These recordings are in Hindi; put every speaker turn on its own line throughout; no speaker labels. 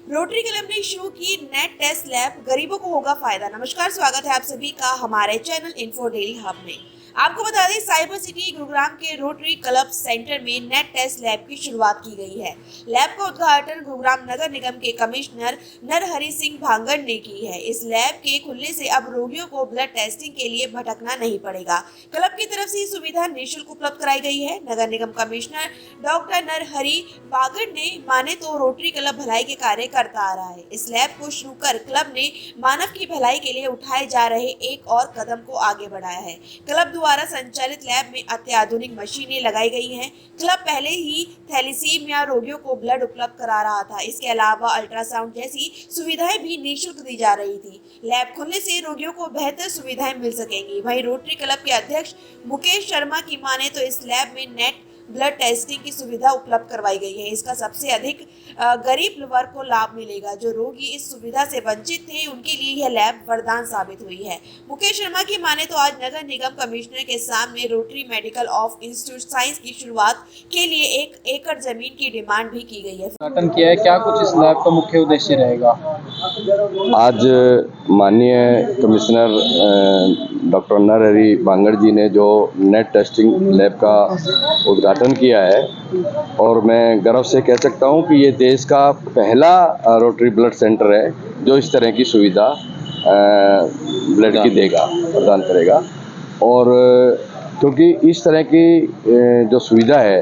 रोटरी क्लब ने शुरू की नेट टेस्ट लैब, गरीबों को होगा फायदा। नमस्कार, स्वागत है आप सभी का हमारे चैनल इन्फो डेली हब में। आपको बता दें, साइबर सिटी गुरुग्राम के रोटरी क्लब सेंटर में नेट टेस्ट लैब की शुरुआत की गई है। लैब का उद्घाटन गुरुग्राम नगर निगम के कमिश्नर नरहरि सिंह भांगड़ ने की है। इस लैब के खुलने से अब रोगियों को ब्लड टेस्टिंग के लिए भटकना नहीं पड़ेगा। क्लब की तरफ से सुविधा निःशुल्क उपलब्ध कराई गई है। नगर निगम कमिश्नर डॉक्टर नरहरि भांगड़ ने माने तो रोटरी क्लब भलाई के कार्य करता आ रहा है। इस लैब को शुरू कर क्लब ने मानव की भलाई के लिए उठाए जा रहे एक और कदम को आगे बढ़ाया है। क्लब द्वारा संचालित लैब में अत्याधुनिक मशीनें लगाई गई हैं। क्लब पहले ही थैलेसीमिया रोगियों को ब्लड उपलब्ध करा रहा था। इसके अलावा अल्ट्रासाउंड जैसी सुविधाएं भी निःशुल्क दी जा रही थी। लैब खुलने से रोगियों को बेहतर सुविधाएं मिल सकेंगी। वहीं रोटरी क्लब के अध्यक्ष मुकेश शर्मा की माने तो इस लैब में नेट ब्लड टेस्टिंग की सुविधा उपलब्ध करवाई गई है। इसका सबसे अधिक गरीब वर्ग को लाभ मिलेगा। जो रोगी इस सुविधा से वंचित थे, उनके लिए यह लैब वरदान साबित हुई है। मुकेश शर्मा की माने तो आज नगर निगम कमिश्नर के सामने rotary medical of institute science की शुरुआत के लिए 1 एकड़ जमीन की डिमांड भी की गई है।
उद्घाटन किया है, क्या कुछ इस लैब का मुख्य उद्देश्य रहेगा?
आज माननीय कमिश्नर डॉक्टर नरहरि भांगड़ जी ने जो नेट टेस्टिंग लैब का उद्घाटन किया है, और मैं गर्व से कह सकता हूं कि ये देश का पहला रोटरी ब्लड सेंटर है जो इस तरह की सुविधा ब्लड की देगा, प्रदान करेगा। और क्योंकि इस तरह की जो सुविधा है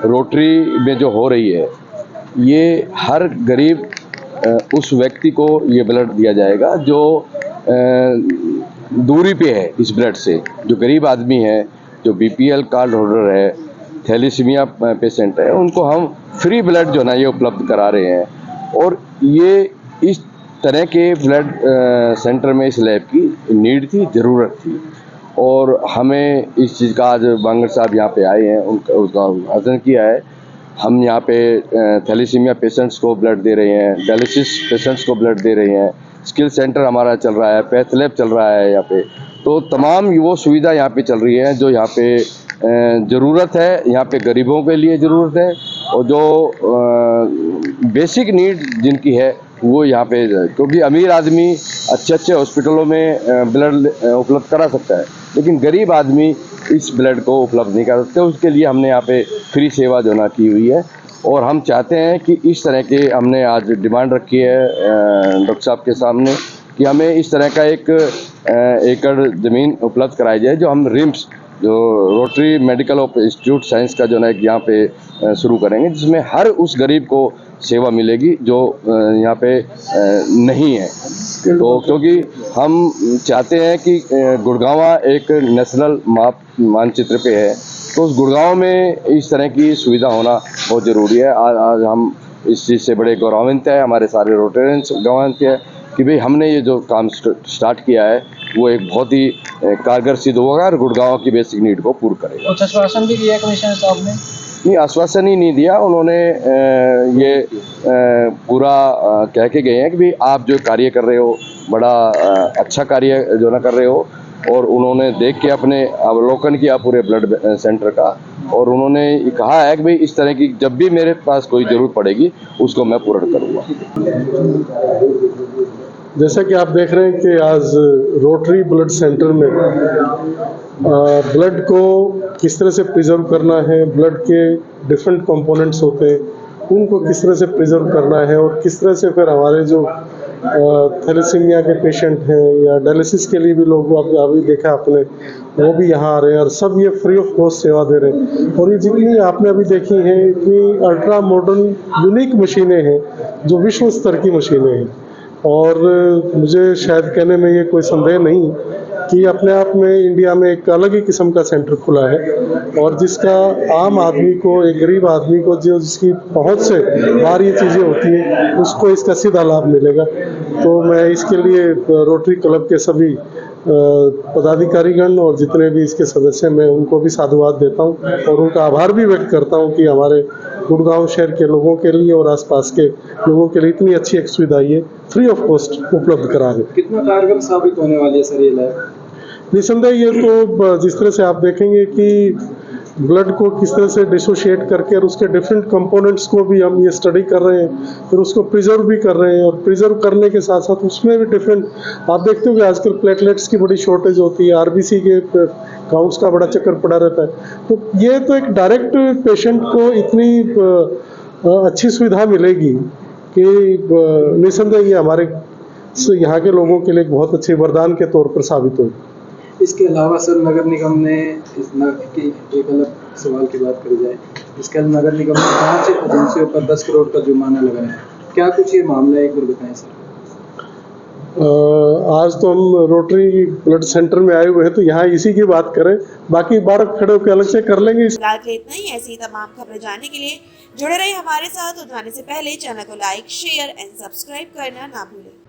रोटरी में जो हो रही है, ये हर गरीब उस व्यक्ति को ये ब्लड दिया जाएगा जो दूरी पे है इस ब्लड से। जो गरीब आदमी है, जो बीपीएल कार्ड होल्डर है, थैलेसीमिया पेशेंट है, उनको हम फ्री ब्लड जो ना ये उपलब्ध करा रहे हैं। और ये इस तरह के ब्लड सेंटर में इस लैब की नीड थी, ज़रूरत थी। और हमें इस चीज़ का आज भांगड़ साहब यहाँ पे आए हैं, उसका उद्घाटन किया है। हम यहाँ पे थैलेसीमिया पेशेंट्स को ब्लड दे रहे हैं, डायलिसिस पेशेंट्स को ब्लड दे रहे हैं, स्किल सेंटर हमारा चल रहा है, पैथ लैब चल रहा है यहाँ पे। तो तमाम वो सुविधा यहाँ पे चल रही है जो यहाँ पे ज़रूरत है, यहाँ पे गरीबों के लिए ज़रूरत है। और जो बेसिक नीड जिनकी है वो यहाँ पे, क्योंकि अमीर आदमी अच्छे हॉस्पिटलों में ब्लड उपलब्ध करा सकता है, लेकिन गरीब आदमी इस ब्लड को उपलब्ध नहीं कर सकते। उसके लिए हमने यहाँ पे फ्री सेवा जो ना की हुई है। और हम चाहते हैं कि इस तरह के, हमने आज डिमांड रखी है डॉक्टर साहब के सामने कि हमें इस तरह का 1 एकड़ ज़मीन उपलब्ध कराई जाए, जो हम रिम्स, जो rotary medical of institute science का जो ना एक यहाँ पे शुरू करेंगे, जिसमें हर उस गरीब को सेवा मिलेगी जो यहाँ पे नहीं है। तो क्योंकि हम चाहते हैं कि गुड़गांव एक नेशनल मानचित्र पे है, तो उस गुड़गांव में इस तरह की सुविधा होना बहुत ज़रूरी है। आज हम इस चीज़ से बड़े गौरवान्वित हैं, हमारे सारे रोटेरियंस गौरवान्वित हैं कि भाई हमने ये जो काम स्टार्ट किया है वो एक बहुत ही कारगर सिद्ध होगा और गुड़गांव की बेसिक नीड को पूर्ण करेगा।
कुछ आश्वासन भी दिया कमिश्नर साहब ने?
नहीं, आश्वासन ही नहीं दिया उन्होंने। ये पूरा कह के गए हैं कि भाई आप जो कार्य कर रहे हो, बड़ा अच्छा कार्य जो ना कर रहे हो। और उन्होंने देख के अपने अवलोकन किया पूरे ब्लड सेंटर का, और उन्होंने कहा है कि भाई इस तरह की जब भी मेरे पास कोई ज़रूरत पड़ेगी उसको मैं पूर्ण करूँगा।
जैसा कि आप देख रहे हैं कि आज रोटरी ब्लड सेंटर में ब्लड को किस तरह से प्रिजर्व करना है, ब्लड के डिफरेंट कंपोनेंट्स होते हैं, उनको किस तरह से प्रिजर्व करना है, और किस तरह से फिर हमारे जो थैलेसीमिया के पेशेंट हैं या डायलिसिस के लिए भी लोग अभी देखा आपने, वो भी यहाँ आ रहे हैं और सब ये फ्री ऑफ कॉस्ट सेवा दे रहे हैं। और ये जितनी आपने अभी देखी हैं, इतनी अल्ट्रा मॉडर्न यूनिक मशीनें हैं जो विश्व स्तर की मशीनें हैं। और मुझे शायद कहने में ये कोई संदेह नहीं कि अपने आप में इंडिया में एक अलग ही किस्म का सेंटर खुला है, और जिसका आम आदमी को, एक गरीब आदमी को जो जिसकी पहुंच से बाहर ये चीज़ें होती हैं, उसको इसका सीधा लाभ मिलेगा। तो मैं इसके लिए रोटरी क्लब के सभी पदाधिकारीगण और जितने भी इसके सदस्य हैं, मैं उनको भी साधुवाद देता हूं और उनका आभार भी व्यक्त करता हूं कि हमारे गुड़गांव शहर के लोगों के लिए और आसपास के लोगों के लिए इतनी अच्छी एक सुविधा ये फ्री ऑफ कॉस्ट उपलब्ध करा रहे।
कितना कारगर साबित होने वाली है सर ये लैब?
निसंदेह ये तो जिस तरह से आप देखेंगे कि ब्लड को किस तरह से डिसोशिएट करके और उसके डिफरेंट कंपोनेंट्स को भी हम ये स्टडी कर रहे हैं, फिर उसको प्रिजर्व भी कर रहे हैं, और प्रिजर्व करने के साथ साथ उसमें भी डिफरेंट, आप देखते हो कि आजकल प्लेटलेट्स की बड़ी शॉर्टेज होती है, आरबीसी के काउंट्स का बड़ा चक्कर पड़ा रहता है। तो ये तो एक डायरेक्ट पेशेंट को इतनी अच्छी सुविधा मिलेगी कि निसंदेह ये हमारे यहाँ के लोगों के लिए एक बहुत अच्छे वरदान के तौर पर साबित होगी।
इसके अलावा सर नगर निगम ने इस नगर की एक अलग सवाल की बात करी जाए, इसके अलावा नगर निगम ने 5 एजेंसियों पर 10 करोड़ का जुर्माना लगाया। क्या कुछ ये मामला है, एक बार बताएं सर।
आज तो हम रोटरी ब्लड सेंटर में आए हुए हैं, तो यहाँ इसी की बात करें, बाकी बाहर खड़े होकर अलग से कर लेंगे।
फिलहाल के लिए इतना ही। ऐसी तमाम खबरें जानने के लिए जुड़े रहिए हमारे साथ और जाने से पहले चैनल को लाइक, शेयर एंड सब्सक्राइब करना ना भूलें।